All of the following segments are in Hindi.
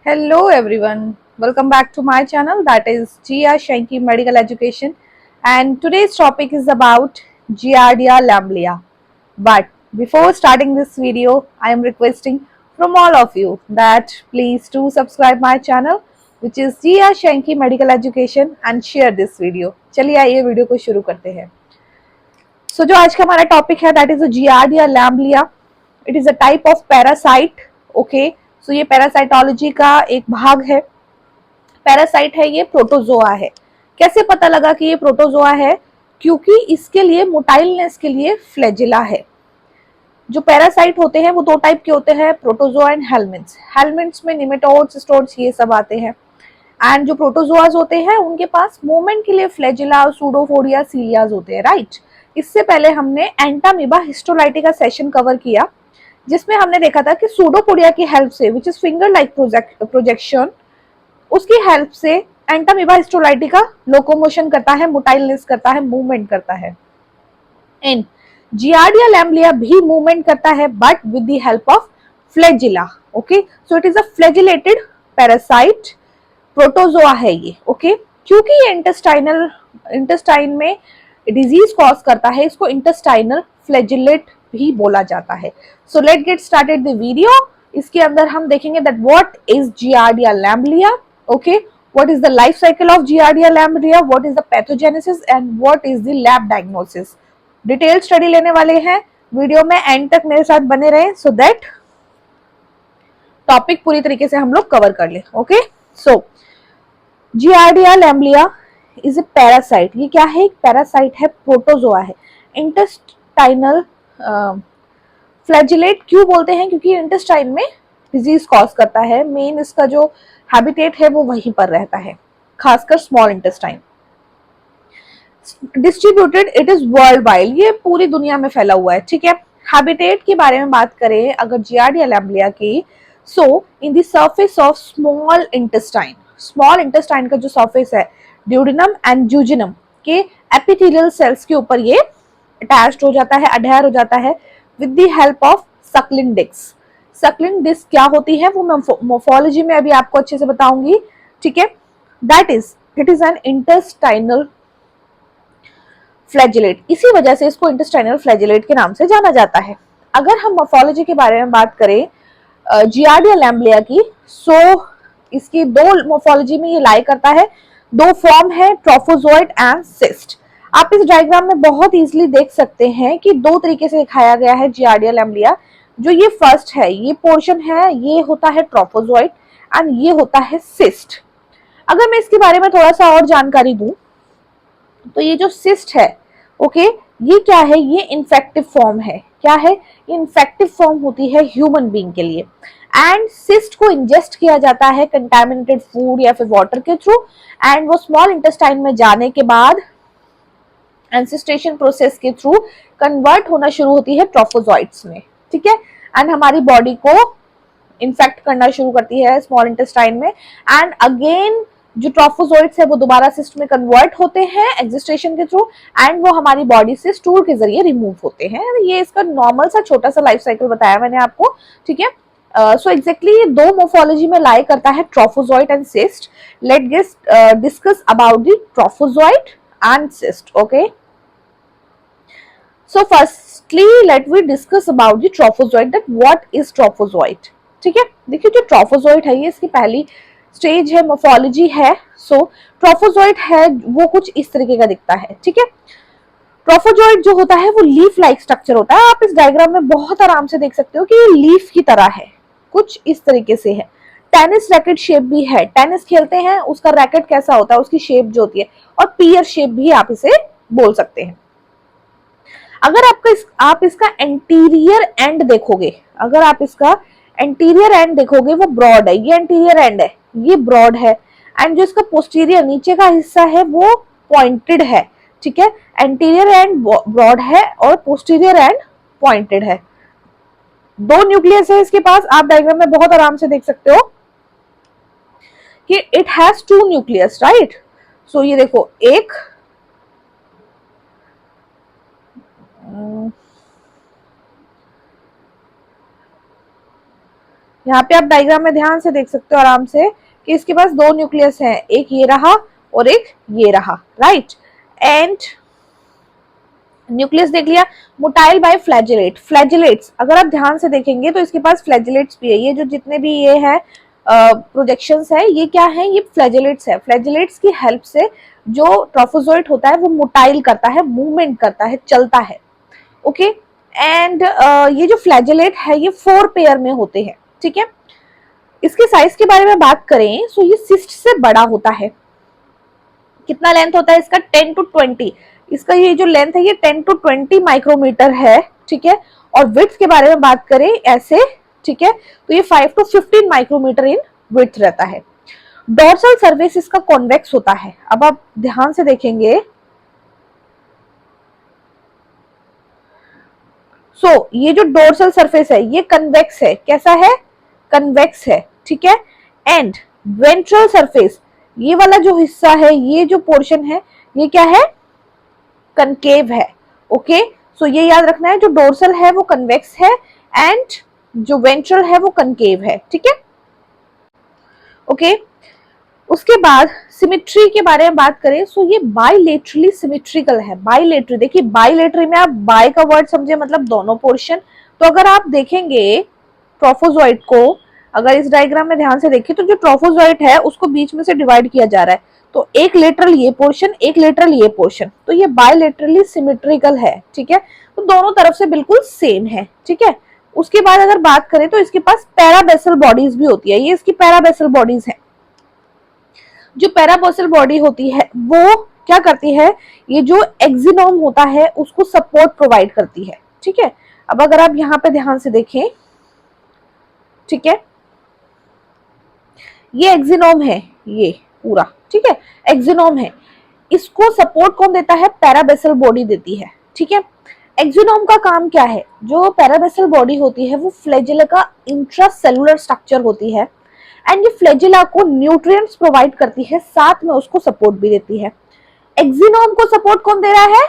Hello everyone, welcome back to my channel, that is Gia Shanky Medical Education, and today's topic is about Giardia lamblia. But before starting this video, I am requesting from all of you that please do subscribe my channel which is Gia Shanky Medical Education and share this video. चलिए आइए वीडियो को शुरू करते हैं. So जो आज का हमारा टॉपिक है that is Giardia lamblia. It is a type of parasite. Okay. सो ये पैरासाइटोलॉजी का एक भाग है. पैरासाइट है, ये प्रोटोजोआ है. कैसे पता लगा कि ये प्रोटोजोआ है? क्योंकि इसके लिए मोटाइलनेस के लिए फ्लैजिला है. जो पैरासाइट होते हैं वो दो टाइप के होते हैं, प्रोटोजोआ एंड हेलमिंथ्स. हेलमिंथ्स में निमेटोड्स, स्टोड्स ये सब आते हैं. एंड जो प्रोटोजोआज होते हैं उनके पास मूवमेंट के लिए फ्लैजिला, सूडोफोडिया, सीलियाज होते हैं. राइट. इससे पहले हमने एंटामीबा हिस्टोलाइटी का सेशन कवर किया जिसमें हमने देखा था कि सूडोपोडिया की हेल्प से, which is finger like projection, उसकी हेल्प से एंटामीबा हिस्टोलाइटी का लोकोमोशन करता है, मोटाइलनेस करता है, मूवमेंट करता है. इन जियार्डिया लैम्बलिया भी मूवमेंट करता है but with the help of flagella. Okay, so it is a flagellated parasite. Protozoa है ये. ओके, क्योंकि ये इंटेस्टाइन में डिजीज कॉज करता है, इसको इंटेस्टाइनल फ्लैजिलेट भी बोला जाता है. So let get started the video. इसके अंदर हम देखेंगे that what is Giardia lamblia. Okay, what is the life cycle of Giardia lamblia, what is the pathogenesis and what is the lab diagnosis. Detail study लेने वाले हैं. वीडियो में एंड तक मेरे साथ बने रहें सो दैट टॉपिक पूरी तरीके से हम लोग कवर कर ले. Okay, so Giardia lamblia is a parasite. ये क्या है? एक पैरासाइट है, प्रोटोजोआ है. इंटेस्टाइनल फ्लैजिलेट क्यों बोलते हैं? क्योंकि इंटेस्टाइन में डिजीज कॉज करता है. मेन इसका जो हैबिटेट है वो वहीं पर रहता है, खासकर small intestine. Distributed it is world wide, ये पूरी दुनिया में फैला हुआ है. ठीक है. हैबिटेट के बारे में बात करें अगर जियार्डिया लैम्बलिया की, so in the surface of small intestine, small intestine का जो सरफेस है, ड्यूडेनम एंड जूजिनम के एपिथेलियल सेल्स के ऊपर ये अटैच्ड हो जाता है, अडहेयर हो जाता है with the help of suckling disc. Suckling disc क्या होती है वो मैं मोर्फोलॉजी में अभी आपको अच्छे से बताऊंगी. ठीक है. That is it is N intestinal flagellate. इसी वजह से इसको इंटेस्टाइनल फ्लैजिलेट के नाम से जाना जाता है. अगर हम मोर्फोलॉजी के बारे में बात करें जियार्डिया लैम्बलिया की, सो इसकी दो मोर्फोलॉजी में ये लाई करता है. दो फॉर्म है, ट्रोफोजोइड एंड सिस्ट. आप इस डायग्राम में बहुत इजीली देख सकते हैं कि दो तरीके से दिखाया गया है जियार्डिया लैम्बलिया. जो ये फर्स्ट है, ये पोर्शन है, ये होता है ट्रोफोजोइड एंड ये होता है सिस्ट. अगर मैं इसके बारे में थोड़ा सा और जानकारी दूं तो ये जो सिस्ट है, ओके, ये क्या है? ये इन्फेक्टिव फॉर्म है. क्या है? ये इन्फेक्टिव फॉर्म होती है ह्यूमन बीइंग के लिए. एंड सिस्ट को इंजेस्ट किया जाता है कंटामिनेटेड फूड या फिर वाटर के थ्रू, एंड वो स्मॉल इंटेस्टाइन में जाने के बाद एंसिस्ट्रेशन प्रोसेस के थ्रू कन्वर्ट होना शुरू होती है ट्रोफोजोइड्स में. ठीक है. एंड हमारी बॉडी को इन्फेक्ट करना शुरू करती है स्मॉल इंटेस्टाइन में. एंड अगेन जो ट्रोफोजोइड्स है वो दोबारा सिस्ट में कन्वर्ट होते हैं एग्जिस्ट्रेशन के थ्रू, एंड वो हमारी बॉडी से स्टूल के जरिए रिमूव होते हैं. ये इसका नॉर्मल सा छोटा सा लाइफ साइकिल बताया मैंने आपको. ठीक है. सो एग्जैक्टली ये दो मोर्फोलॉजी में लाई करता है, trophozoite and cyst. Let get discuss about the trophozoite and cyst. Okay, so firstly let we discuss about the trophozoite, that what is trophozoite. ठीक है. देखिए जो ट्रोफोजोइट है ये इसकी पहली स्टेज है, मोर्फोलॉजी है. सो ट्रोफोजोइट है वो कुछ इस तरीके का दिखता है. ठीक है. ट्रोफोजोइट जो होता है वो लीफ लाइक स्ट्रक्चर होता है. आप इस डायग्राम में बहुत आराम से देख सकते हो कि ये लीफ की तरह है, कुछ इस तरीके से है. टेनिस रैकेट शेप भी है. टेनिस खेलते हैं उसका रैकेट कैसा होता है, उसकी शेप जो होती है, और पियर शेप भी आप इसे बोल सकते हैं. अगर आप इसका एंटीरियर एंड देखोगे, अगर आप इसका एंटीरियर एंड देखोगे वो ब्रॉड है. ये एंटीरियर एंड है, ये ब्रॉड है. एंड जो इसका पोस्टीरियर नीचे का हिस्सा है वो पॉइंटेड है. ठीक है. एंटीरियर एंड ब्रॉड है और पोस्टीरियर एंड पॉइंटेड है. दो न्यूक्लियस है इसके पास. आप डायग्राम में बहुत आराम से देख सकते हो कि it has two nucleus. Right. So ये देखो, एक यहाँ पे आप डायग्राम में ध्यान से देख सकते हो आराम से कि इसके पास दो न्यूक्लियस हैं, एक ये रहा और एक ये रहा, राइट। एंड न्यूक्लियस देख लिया। मोटाइल बाय फ्लैजिलेट, फ्लैजिलेट्स अगर आप ध्यान से देखेंगे तो इसके पास फ्लैजिलेट्स भी है। ये जो जितने भी ये है प्रोजेक्शंस है, ये क्या है, ये फ्लैजिलेट्स है। फ्लैजिलेट्स की हेल्प से जो ट्रोफोजोइट होता है वो मोटाइल करता है, मूवमेंट करता है, चलता है, ओके। एंड ये जो फ्लैजिलेट है ये 4 पेयर में होते हैं, ठीक है। इसके साइज के बारे में बात करें तो ये सिस्ट से बड़ा होता है। कितना लेंथ होता है इसका, 10 to 20। इसका ये जो लेंथ है ये 10 to 20 माइक्रोमीटर है, ठीक है। और विड्थ के बारे में बात करें ऐसे, ठीक है, तो ये 5 to 15 माइक्रोमीटर इन विड्थ रहता है। डोर्सल सर्फेस इसका कॉन्वेक्स होता है। अब आप ध्यान से देखेंगे, ये जो डोर्सल सरफेस है ये कन्वेक्स है। कैसा है, कन्वेक्स है, ठीक है। एंड वेंट्रल सरफेस, ये वाला जो हिस्सा है, ये जो पोर्शन है, ये क्या है, कनकेव है, ओके। ये याद रखना है, जो डोर्सल है वो कन्वेक्स है एंड जो वेंट्रल है वो कनकेव है, ठीक है, ओके। उसके बाद सिमेट्री के बारे में बात करें ये बाइलेटरली सिमेट्रिकल है। बाइलेटरी, देखिए बाइलेटरी में आप बाय का वर्ड समझे मतलब दोनों पोर्शन। तो अगर आप देखेंगे ट्रोफोजोइट को, अगर इस डायग्राम में ध्यान से देखें तो जो ट्रोफोजोइट है उसको बीच में से डिवाइड किया जा रहा है, तो एक लेटरल ये पोर्शन, एक लेटरल ये पोर्शन, तो ये बाइलेटरली सिमेट्रिकल है, ठीक है। तो दोनों तरफ से बिल्कुल सेम है, ठीक है। उसके बाद अगर बात करें तो इसके पास पैराबेसल बॉडीज भी होती है। ये इसकी पैराबेसल बॉडीज है। जो पैराबेसल बॉडी होती है वो क्या करती है, ये जो एक्सिनोम होता है उसको सपोर्ट प्रोवाइड करती है, ठीक है। अब अगर आप यहाँ पे ध्यान से देखें, ठीक है, ये एक्सिनोम है, ये पूरा, ठीक है, एक्सिनोम है। इसको सपोर्ट कौन देता है, पैराबेसल बॉडी देती है, ठीक है। एक्सिनोम का काम क्या है, जो पैराबेसल बॉडी होती है वो फ्लैजिला का इंट्रासेलुलर स्ट्रक्चर होती है एंड ये फ्लैजिला को न्यूट्रिएंट्स प्रोवाइड करती है, साथ में उसको सपोर्ट भी देती है। एक्सिनोम को सपोर्ट कौन दे रहा है,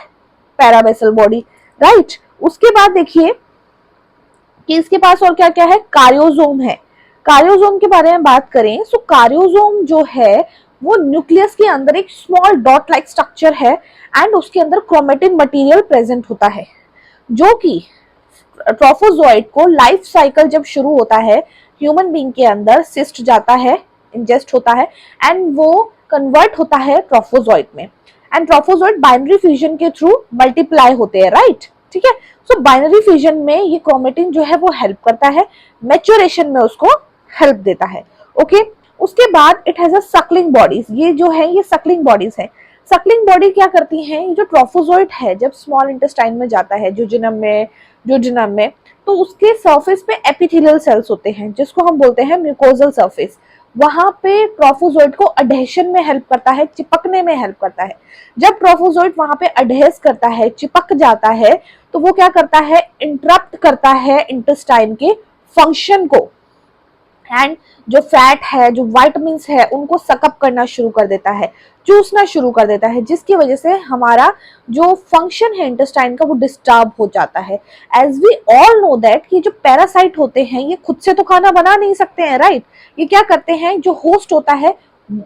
पैराबेसल बॉडी, राइट। उसके बाद देखिए कि इसके पास और क्या क्या है, कार्योसोम है। कार्योसोम के बारे में बात करें तो कार्योसोम जो है वो न्यूक्लियस के अंदर एक स्मॉल डॉट लाइक स्ट्रक्चर है एंड उसके अंदर क्रोमेटिन मटेरियल प्रेजेंट होता है, जो कि ट्रोफोजोइट को लाइफ साइकिल जब शुरू होता है ह्यूमन बीइंग के अंदर सिस्ट जाता है, इंजेस्ट होता है एंड वो कन्वर्ट होता है ट्रोफोजोइट में एंड ट्रोफोजोइट बाइनरी फ्यूजन के थ्रू मल्टीप्लाई होते हैं, राइट, ठीक है। बाइनरी फ्यूजन में ये क्रोमेटिन जो है वो हेल्प करता है, मैच्योरेशन में उसको हेल्प देता है, ओके। उसके बाद it has a Suckling bodies, ये जो है ये सकलिंग बॉडीज है। सकलिंग बॉडी क्या करती हैं, ये जो ट्रोफोजोइट है जब स्मॉल इंटेस्टाइन में जाता है, जोजिनम में, तो उसके सरफेस पे एपिथेलियल सेल्स होते हैं जिसको हम बोलते हैं म्यूकोजल सरफेस। वहां पे ट्रोफोजोइट को अडहेशन में हेल्प करता है, चिपकने में हेल्प करता है। जब ट्रोफोजोइट वहां पे अडहेस करता है, चिपक जाता है, तो वो क्या करता है, इंटरप्ट करता है इंटेस्टाइन के फंक्शन को एंड जो फैट है, जो वाइटामिन है, उनको सकअप करना शुरू कर देता है, चूसना शुरू कर देता है, जिसकी वजह से हमारा जो फंक्शन है इंटेस्टाइन का वो डिस्टर्ब हो जाता है। As we all know that कि जो पैरासाइट होते हैं ये खुद से तो खाना बना नहीं सकते हैं, राइट। ये क्या करते हैं, जो होस्ट होता है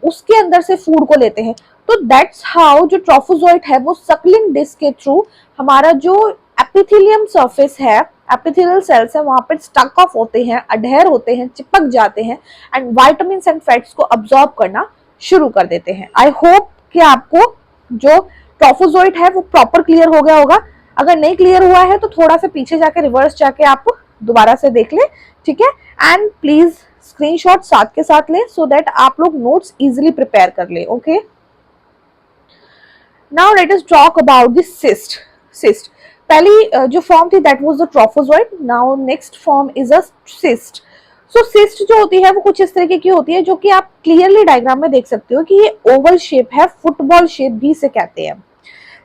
उसके अंदर से फूड को लेते हैं। तो दैट्स हाउ जो ट्रोफोजोइट है वो सकलिंग डिस्क के थ्रू हमारा जो एपिथेलियम सरफेस है, एपिथेलियल सेल्स है, वहां पर स्टक ऑफ होते हैं, अडहेर होते हैं, चिपक जाते हैं एंड विटामिन्स एंड फैट्स को अब्सॉर्ब करना शुरू कर देते हैं। आई होप कि आपको जो ट्रोफोजोइट है वो प्रॉपर क्लियर हो गया होगा। अगर नहीं क्लियर हुआ है तो थोड़ा सा पीछे जाके रिवर्स जाके आप दोबारा से देख ले, ठीक है। एंड प्लीज स्क्रीनशॉट साथ के साथ ले सो दैट आप लोग नोट्स इजिली प्रिपेयर कर ले, okay. Now let us talk about this cyst. पहली जो फॉर्म थी that was the trophozoite, now next form is a cyst. Cyst जो होती है वो कुछ इस तरीके की होती है, जो कि आप क्लियरली डायग्राम में देख सकते हो कि ये ओवल शेप है, फुटबॉल शेप भी इसे कहते हैं,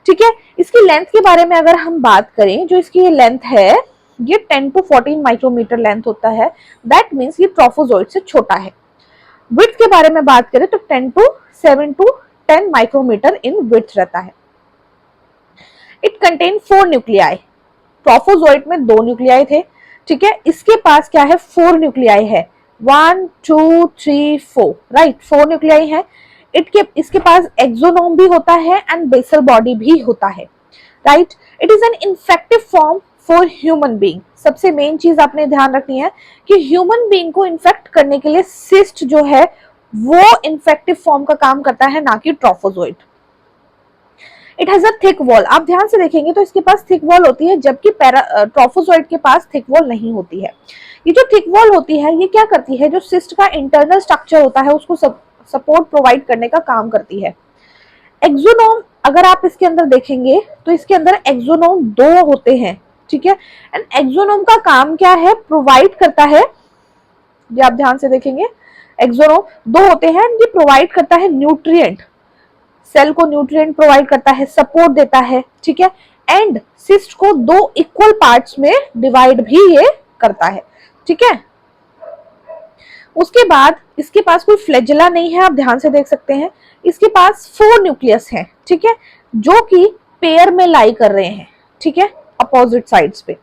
ठीक है। इसकी लेंथ के बारे में अगर हम बात करें, जो इसकी ये लेंथ है ये 10 to 14 माइक्रोमीटर लेंथ होता है। दैट मीन्स ये ट्रोफोजोइट से छोटा है। विड्थ के बारे में बात करें तो 7 to 10 माइक्रोमीटर इन विड्थ रहता है। It contain 4 nuclei. ट्रोफोजोइट में 2 न्यूक्लियाई थे, ठीक है। इसके पास क्या है, 4 न्यूक्लियाई है। 1 2 3 4, राइट, 4 न्यूक्लियाई है। इसके पास एक्सोनोम भी होता है एंड बेसल बॉडी भी होता है, right. It is N infective form for human being. सबसे मेन चीज आपने ध्यान रखनी है कि ह्यूमन बीइंग को इन्फेक्ट करने के लिए सिस्ट जो है वो इन्फेक्टिव फॉर्म का काम करता है, ना कि trophozoite. It has a thick wall. आप ध्यान से देखेंगे तो इसके पास थिक वॉल होती है, जबकि ट्रोफोजोइट के पास थिक वॉल नहीं होती है। ये जो थिक वॉल होती है ये क्या करती है, जो सिस्ट का इंटरनल स्ट्रक्चर होता है उसको सपोर्ट प्रोवाइड करने का काम करती है। एक्सोनोम, अगर आप इसके अंदर देखेंगे तो इसके अंदर एक्सोनोम 2 होते हैं, ठीक है। एंड एक्सोनोम का काम क्या है, प्रोवाइड करता है, ये आप ध्यान से देखेंगे एक्सोनोम 2 होते हैं, ये प्रोवाइड करता है न्यूट्रिएंट, सेल को न्यूट्रिएंट प्रोवाइड करता है, सपोर्ट देता है, ठीक है। एंड सिस्ट को 2 इक्वल पार्ट्स में डिवाइड भी ये करता है, ठीक है। उसके बाद इसके पास कोई फ्लैजेला नहीं है, आप ध्यान से देख सकते हैं। इसके पास 4 न्यूक्लियस है, ठीक है, जो कि पेयर में लाई कर रहे हैं, ठीक है, अपोजिट साइड्स पे।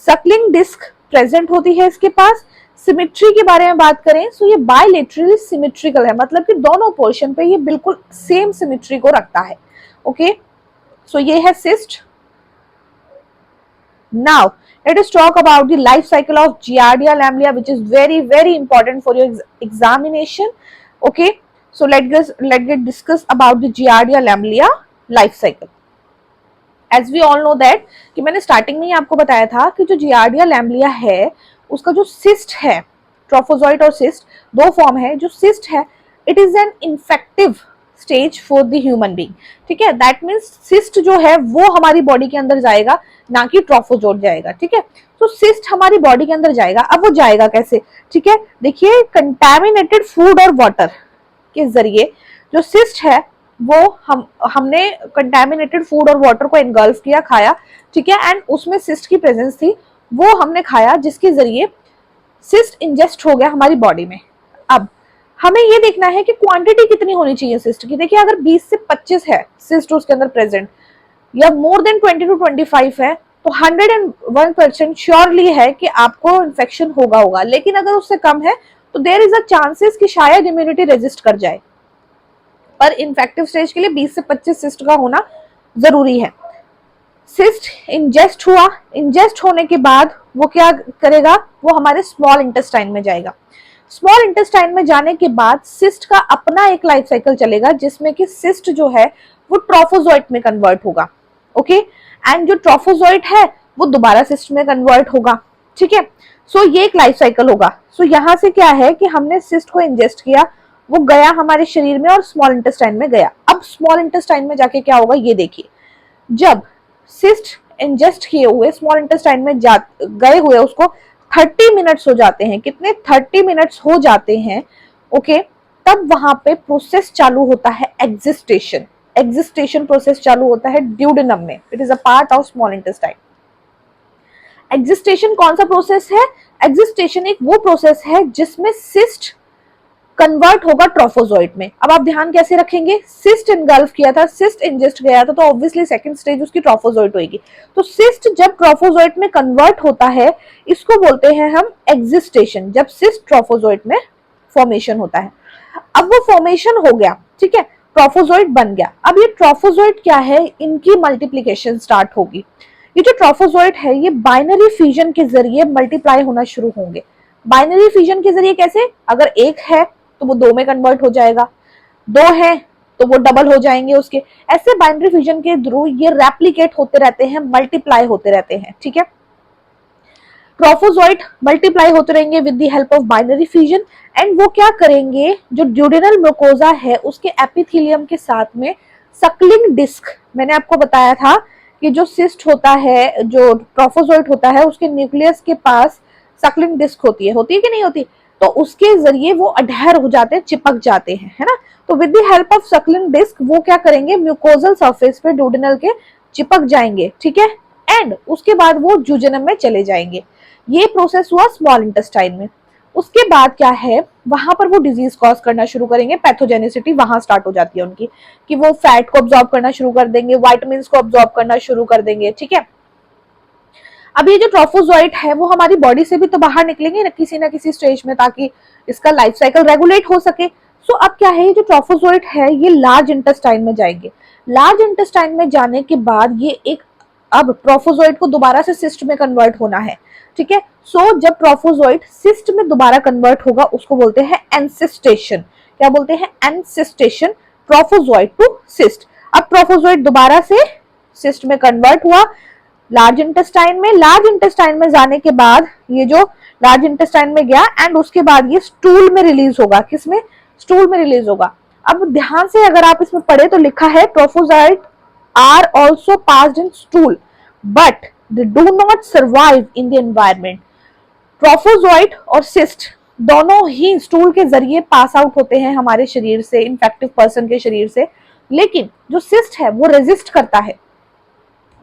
सक्लिंग डिस्क प्रेजेंट होती है इसके पास। सिमेट्री के बारे में बात करें तो ये बायलेटरली सिमेट्रिकल है, मतलब कि दोनों पोर्शन पे ये बिल्कुल सेम सिमेट्री को रखता है, ओके। सो ये है cyst. Now, let us talk about the life cycle of Giardia lamblia, which is very important for your examination. Okay, so let's get discuss about the Giardia lamblia life cycle. As we all know that कि मैंने स्टार्टिंग में ही आपको बताया था कि जो जियार्डिया लैम्बलिया है उसका जो सिस्ट है, ट्रोफोजोइट और सिस्ट 2 फॉर्म है। जो सिस्ट है it is N infective stage for the human being, ठीक है। दैट मीन्स सिस्ट जो है वो हमारी बॉडी के अंदर जाएगा, ना कि ट्रोफोजोइट जाएगा, ठीक है। तो सिस्ट हमारी बॉडी के अंदर जाएगा। अब वो जाएगा कैसे, ठीक है, देखिए कंटामिनेटेड फूड और वाटर के जरिए जो सिस्ट है वो हमने कंटेमिनेटेड फूड और वाटर को एनगल्फ किया, खाया, ठीक है। एंड उसमें सिस्ट की प्रेजेंस थी, वो हमने खाया, जिसके जरिए सिस्ट इंजेस्ट हो गया हमारी बॉडी में। अब हमें ये देखना है कि क्वांटिटी कितनी होनी चाहिए सिस्ट की। देखिए अगर 20 से 25 है सिस्ट उसके अंदर प्रेजेंट, या मोर देन 20 to 25 है, तो 101% श्योरली है कि आपको इन्फेक्शन होगा। लेकिन अगर उससे कम है तो देयर इज अ चांसेस कि शायद इम्यूनिटी रेजिस्ट कर जाए। पर इन्फेक्टिव स्टेज के लिए 20 से 25 सिस्ट का होना जरूरी है। सिस्ट इंजेस्ट हुआ, इंजेस्ट होने के बाद वो क्या करेगा, वो हमारे स्मॉल इंटेस्टाइन में जाएगा। स्मॉल इंटेस्टाइन में जाने के बाद सिस्ट का अपना एक लाइफ साइकिल चलेगा, जिसमें कि सिस्ट जो है वो ट्रोफोजोइट में कन्वर्ट होगा, ओके। एंड जो ट्रोफोजोइट है वो दोबारा सिस्ट में कन्वर्ट होगा, ठीक है। सो ये एक लाइफ साइकिल होगा। सो यहाँ से क्या है कि हमने सिस्ट को इंजेस्ट किया, वो गया हमारे शरीर में और स्मॉल इंटेस्टाइन में गया। अब स्मॉल इंटेस्टाइन में जाके क्या होगा ये देखिए, जब सिस्ट इंजेस्ट किए हुए स्मॉल इंटेस्टाइन में गए हुए उसको 30 मिनट्स हो जाते हैं, कितने 30 मिनट्स हो जाते हैं, ओके। तब वहां पे प्रोसेस चालू होता है एग्जिस्टेशन। एग्जिस्टेशन प्रोसेस चालू होता है ड्यूडेनम में। It is a part of small intestine. Excystation कौन सा प्रोसेस है, एग्जिस्टेशन एक वो प्रोसेस है जिसमें सिस्ट कन्वर्ट होगा ट्रोफोजोइट में। अब आप ध्यान कैसे रखेंगे, सिस्ट इनगल्फ किया था, सिस्ट इंजेस्ट गया था, तो ऑब्वियसली सेकंड स्टेज उसकी ट्रोफोजोइट होगी। तो सिस्ट जब ट्रोफोजोइट में कन्वर्ट होता है इसको बोलते हैं हम एग्जिस्टेशन, जब सिस्ट ट्रोफोजोइट में फॉर्मेशन होता है। अब वो फॉर्मेशन हो गया, ठीक है, ट्रोफोजोइट बन गया। अब ये ट्रोफोजोइट क्या है, इनकी मल्टीप्लीकेशन स्टार्ट होगी। ये जो ट्रोफोजोइट है ये बाइनरी फ्यूजन के जरिए मल्टीप्लाई होना शुरू होंगे। बाइनरी फ्यूजन के जरिए कैसे, अगर एक है तो वो 2 में कन्वर्ट हो जाएगा, 2 है तो वो डबल हो जाएंगे उसके। ऐसे बाइनरी फ्यूजन के थ्रू ये रेप्लिकेट होते रहते हैं, मल्टीप्लाई होते रहते हैं, ठीक है। ट्रोफोजोइट मल्टीप्लाई होते रहेंगे with the help of binary fusion. And वो क्या करेंगे, जो ड्यूडेनल म्यूकोजा है उसके एपिथेलियम के साथ में सक्लिंग डिस्क, मैंने आपको बताया था कि जो सिस्ट होता है, जो ट्रोफोजोइट होता है, उसके न्यूक्लियस के पास सक्लिंग डिस्क होती है कि नहीं होती, तो उसके जरिए वो अडहेर हो जाते हैं, चिपक जाते हैं, है ना। तो with the help of suckling disc वो क्या करेंगे, म्यूकोजल सरफेस पे ड्यूडेनल के चिपक जाएंगे, ठीक है। एंड उसके बाद वो जूजेनम में चले जाएंगे। ये प्रोसेस हुआ स्मॉल इंटेस्टाइन में। उसके बाद क्या है, वहां पर वो डिजीज कॉज करना शुरू करेंगे, पैथोजेनिसिटी वहां स्टार्ट हो जाती है उनकी, कि वो फैट को अब्सॉर्ब करना शुरू कर देंगे, वाइटामिन को अब्सॉर्ब करना शुरू कर देंगे, ठीक है। अब ये जो ट्रोफोजोइट है वो हमारी बॉडी से भी तो बाहर निकलेंगे ना किसी स्टेज में, ताकि इसका लाइफ साइकिल रेगुलेट हो सके। सो अब क्या है, ये जो ट्रोफोजोइट है ये लार्ज इंटेस्टाइन में जाएंगे। लार्ज इंटेस्टाइन में जाने के बाद ये एक, अब ट्रोफोजोइट को दोबारा से सिस्ट में कन्वर्ट होना है, ठीक है। सो जब ट्रोफोजोइट सिस्ट में दोबारा कन्वर्ट होगा उसको बोलते हैं एनसिस्टेशन। क्या बोलते हैं? एनसिस्टेशन, ट्रोफोजोइट टू सिस्ट। अब ट्रोफोजोइट दोबारा से सिस्ट में कन्वर्ट हुआ लार्ज इंटेस्टाइन में। लार्ज इंटेस्टाइन में जाने के बाद ये जो लार्ज इंटेस्टाइन में गया एंड उसके बाद ये स्टूल में रिलीज होगा। किसमें? स्टूल में रिलीज होगा। अब ध्यान से अगर आप इसमें पढ़े तो लिखा है trophozoite are also passed in stool but they do not survive in the environment. Trophozoite और सिस्ट दोनों ही स्टूल के जरिए पास आउट होते हैं हमारे शरीर से, इन्फेक्टिव पर्सन के शरीर से, लेकिन जो सिस्ट है वो रेजिस्ट करता है।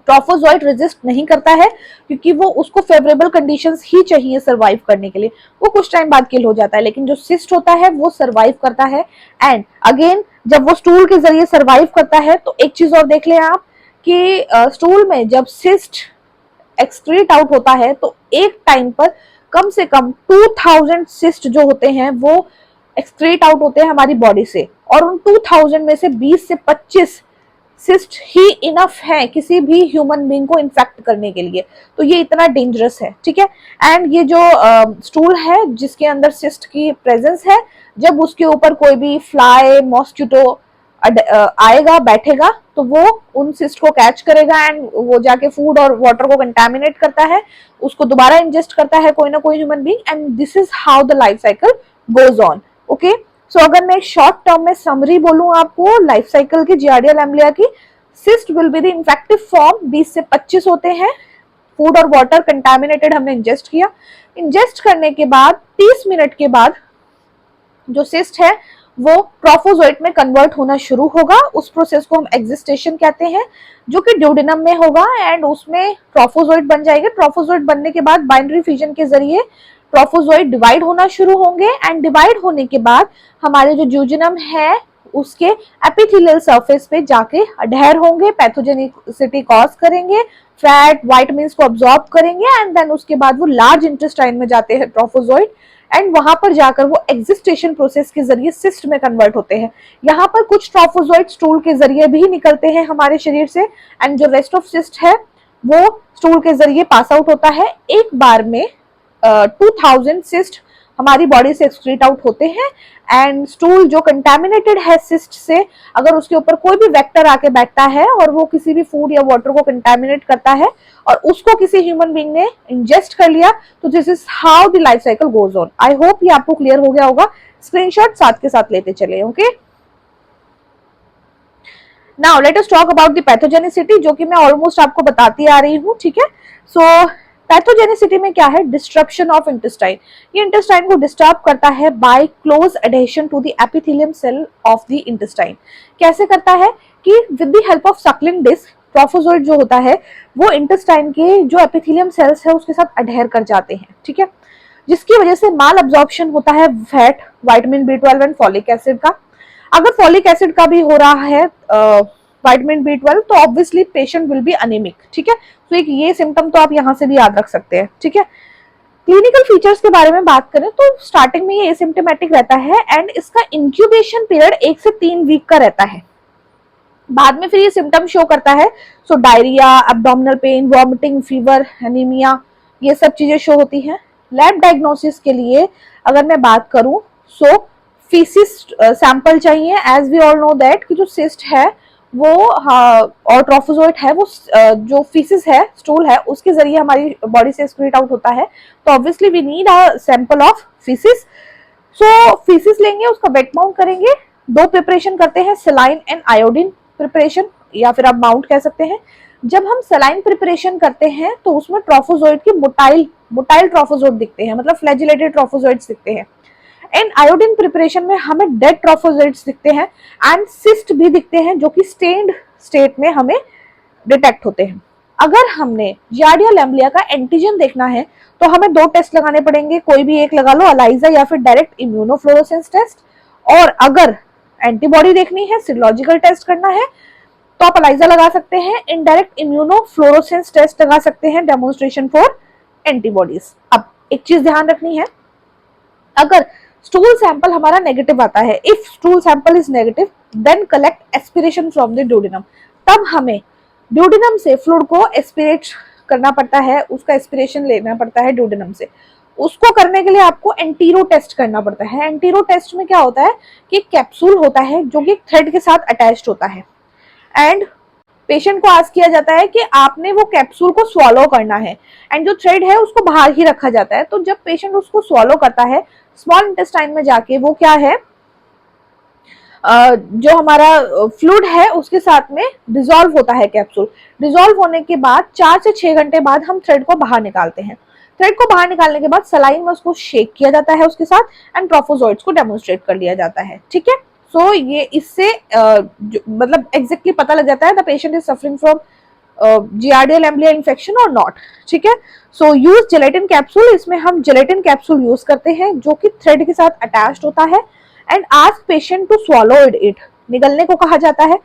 ट्रोफोजोइट रेजिस्ट नहीं करता है क्योंकि वो उसको फेवरेबल कंडीशंस ही चाहिए सरवाइव करने के लिए, वो कुछ टाइम बाद किल हो जाता है। लेकिन जो सिस्ट होता है वो सरवाइव करता है। एंड अगेन जब वो स्टूल के जरिए सरवाइव करता है तो एक चीज और देख लें आप कि स्टूल में जब सिस्ट एक्सक्रीट आउट होता है तो एक टाइम पर कम से कम 2000 सिस्ट जो होते हैं वो एक्सक्रीट आउट होते हैं हमारी बॉडी से, और उन 2000 में से 20 से 25 सिस्ट ही इनफ है किसी भी ह्यूमन बीइंग को इन्फेक्ट करने के लिए। तो ये इतना डेंजरस है, ठीक है। एंड ये जो स्टूल है जिसके अंदर सिस्ट की प्रेजेंस है, जब उसके ऊपर कोई भी फ्लाई, मॉस्किटो आएगा, बैठेगा, तो वो उन सिस्ट को कैच करेगा एंड वो जाके फूड और वाटर को कंटामिनेट करता है, उसको दोबारा इंजेस्ट करता है कोई ना कोई human being, and this is how the life cycle goes on. Okay, so अगर मैं शॉर्ट टर्म में समरी बोलूं आपको लाइफ साइकिल की जियार्डिया लैम्ब्लिया की, cyst will be the infective form, 20 से 25 होते हैं। फूड और वाटर कंटामिनेटेड हमने इंजेस्ट किया, इंजेस्ट करने के बाद 30 मिनट के बाद जो सिस्ट है वो ट्रोफोजोइट में कन्वर्ट होना शुरू होगा। उस प्रोसेस को हम एक्जिस्टेशन कहते हैं, जो कि ड्यूडेनम में होगा एंड उसमें ट्रोफोजोइट बन जाएंगे। ट्रोफोजोइट बनने के बाद बाइनरी फ्यूजन के जरिए ट्रोफोजोइट डिवाइड होना शुरू होंगे एंड डिवाइड होने के बाद हमारे जो ड्यूडेनम है उसके एपिथेलियल सरफेस पे जाके अडहेर होंगे, पैथोजेनिसिटी कॉज करेंगे, फैट, विटामिन्स को अब्सॉर्ब करेंगे एंड देन उसके बाद वो लार्ज इंटेस्टाइन में जाते हैं ट्रोफोजोइट, एंड वहां पर जाकर वो एक्जिस्टेशन प्रोसेस के जरिए सिस्ट में कन्वर्ट होते हैं। यहाँ पर कुछ ट्रोफोजोइट स्टूल के जरिए भी निकलते हैं हमारे शरीर से एंड जो रेस्ट ऑफ सिस्ट है वो स्टूल के जरिए पास आउट होता है। एक बार में 2000 सिस्ट हमारी बॉडी से एक्सक्रीट आउट होते हैं एंड स्टूल जो कंटामिनेटेड है सिस्ट से, अगर उसके ऊपर कोई भी वेक्टर आके बैठता है और वो किसी भी फूड या वाटर को कंटामिनेट करता है और उसको किसी ह्यूमन बीइंग ने इंजेस्ट कर लिया, तो this is how the life cycle goes on. I hope ये आपको क्लियर हो गया होगा। स्क्रीनशॉट साथ के साथ लेते चले। Okay, now let us talk about the pathogenicity, जो कि मैं ऑलमोस्ट आपको बताती आ रही हूँ, ठीक है। सो पैथोजेनिसिटी में क्या है? Disruption of intestine. ये इंटेस्टाइन को डिस्टर्ब करता है by close adhesion to the epithelium cell of the intestine. कैसे करता है कि with the help of suckling disc trophozoite जो होता है वो इंटेस्टाइन के जो एपिथेलियम सेल्स है उसके साथ अडहेर कर जाते हैं, ठीक है, जिसकी वजह से माल अब्जॉर्प्शन होता है fat, vitamin B12 and folic acid का। अगर फॉलिक एसिड का भी हो रहा है विटामिन B12 तो ऑब्वियसली पेशेंट विल बी अनेमिक, ठीक है। तो एक ये सिम्टम तो आप यहाँ से भी याद रख सकते हैं, ठीक है। क्लिनिकल फीचर्स के बारे में बात करें तो स्टार्टिंग में ये एसिम्प्टोमेटिक रहता है एंड इसका इंक्यूबेशन पीरियड 1 से 3 वीक का रहता है। बाद में फिर ये सिम्टम शो करता है। So diarrhoea, abdominal pain, vomiting, fever, anaemia, ये सब चीजें शो होती हैं। लैब डायग्नोसिस के लिए अगर मैं बात करूं सो फीसिस सैंपल चाहिए। As we all know that कि जो सिस्ट है वो और ट्रोफोजोइट है वो जो फीसिस है, स्टूल है, उसके जरिए हमारी बॉडी से एक्सक्रीट आउट होता है। तो obviously we need a sample of faeces. So faeces लेंगे, उसका वेट माउंट करेंगे। 2 प्रिपरेशन करते हैं, सेलाइन एंड आयोडीन प्रिपरेशन, या फिर आप माउंट कह सकते हैं। जब हम सेलाइन प्रिपरेशन करते हैं तो उसमें ट्रोफोजोइट की मोटाइल ट्रोफोजोइट दिखते हैं, मतलब फ्लैजिलेटेड ट्रोफोजोइट्स दिखते हैं। एंड आयोडीन प्रिपरेशन में हमें डेड ट्रोफोजोइट्स दिखते हैं एंड सिस्ट भी दिखते हैं जो कि स्टेन्ड स्टेट में हमें डिटेक्ट होते हैं। अगर हमने जियार्डिया लैम्ब्लिया का एंटीजन देखना है तो हमें 2 टेस्ट लगाने पड़ेंगे, कोई भी एक लगा लो, एलाइजा या फिर डायरेक्ट इम्यूनोफ्लोरोसेंस टेस्ट। और अगर एंटीबॉडी देखनी है, सीरोलॉजिकल टेस्ट करना है, तो आप एलाइजा लगा सकते हैं, इनडायरेक्ट इम्यूनोफ्लोरोसेंस टेस्ट लगा सकते हैं, डेमोन्स्ट्रेशन फॉर एंटीबॉडीज। अब एक चीज ध्यान रखनी है, अगर स्टूल सैंपल हमारा नेगेटिव आता है, if stool sample is negative then collect aspiration from the duodenum. तब हमें ड्यूडिनम से फ्लूइड को एस्पिरेट करना पड़ता है, उसका एस्पिरेशन लेना पड़ता है ड्यूडिनम से। उसको करने के लिए आपको एंटीरो टेस्ट करना पड़ता है। एंटीरो टेस्ट में क्या होता है कि कैप्सूल होता है जो कि थ्रेड के साथ अटैच्ड होता है, एंड पेशेंट को आस्क किया जाता है कि आपने वो कैप्सूल को स्वॉलो करना है, एंड जो थ्रेड है उसको बाहर ही रखा जाता है। तो जब पेशेंट उसको स्वॉलो करता है स्मॉल इंटेस्टाइन में जाके, वो क्या है, जो हमारा फ्लूइड है उसके साथ में डिसॉल्व होता है कैप्सूल। डिसॉल्व होने के बाद 4 से 6 घंटे बाद हम थ्रेड को बाहर निकालते हैं। थ्रेड को बाहर निकालने के बाद सलाइन में उसको शेक किया जाता है उसके साथ, एंड ट्रोफोजोइड्स को डेमोन्स्ट्रेट कर लिया जाता है। ठीक है, सो ये इससे मतलब एग्जैक्टली पता लग जाता है the patient is suffering from Giardia lamblia infection और नॉट। ठीक है, सो यूज जेलेटिन कैप्सूल। इसमें हम जेलेटिन कैप्सूल यूज करते हैं जो कि थ्रेड के साथ अटैच्ड होता है, and ask patient to swallow it, निगलने को कहा जाता है।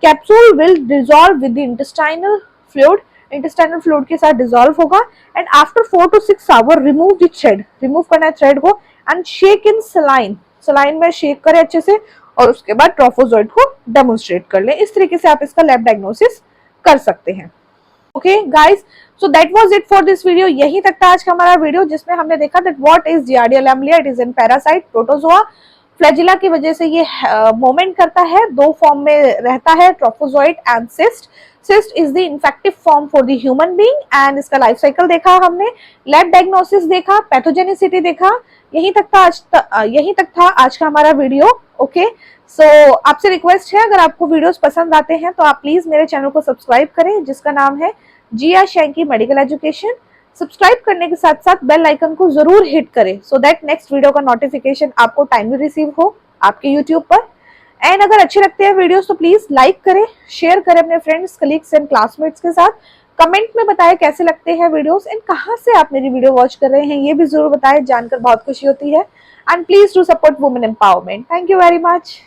Capsule will dissolve with the intestinal fluid, intestinal fluid के साथ डिसॉल्व होगा, and after 4 to 6 hour remove the thread, remove करना है थ्रेड को, and shake in saline, saline में शेक करें अच्छे से, और उसके बाद ट्रोफोजोइड को डेमोन्स्ट्रेट कर ले। इस तरीके से आप इसका लैब डायग्नोसिस कर सकते हैं। Okay guys, so that was it for this video. यहीं तक था आज का हमारा वीडियो, जिसमें हमने देखा that what is Giardia lamblia. It is an parasite protozoa. Flagella की वजह से ये मूवमेंट करता है, 2 फॉर्म में रहता है, trophozoite and cyst. Cyst is the infective form for the human being, and इसका लाइफ साइकिल देखा हमने, लैब डायग्नोसिस देखा, पैथोजेनिसिटी देखा। यहीं तक था आज का हमारा वीडियो। ओके, सो आपसे रिक्वेस्ट है, अगर आपको वीडियोस पसंद आते हैं तो आप प्लीज मेरे चैनल को सब्सक्राइब करें, जिसका नाम है जिया शैंकी मेडिकल एजुकेशन। सब्सक्राइब करने के साथ साथ बेल आइकन को जरूर हिट करें, सो दैट नेक्स्ट वीडियो का नोटिफिकेशन आपको टाइमली रिसीव हो आपके यूट्यूब पर। एंड अगर अच्छे लगते हैं वीडियोस तो प्लीज लाइक करें, शेयर करें अपने फ्रेंड्स, कलीग्स एंड क्लासमेट्स के साथ। कमेंट में बताएं कैसे लगते हैं वीडियोस, एंड कहाँ से आप मेरी वीडियो वॉच कर रहे हैं ये भी जरूर बताएं, जानकर बहुत खुशी होती है। And please to support women empowerment. Thank you very much.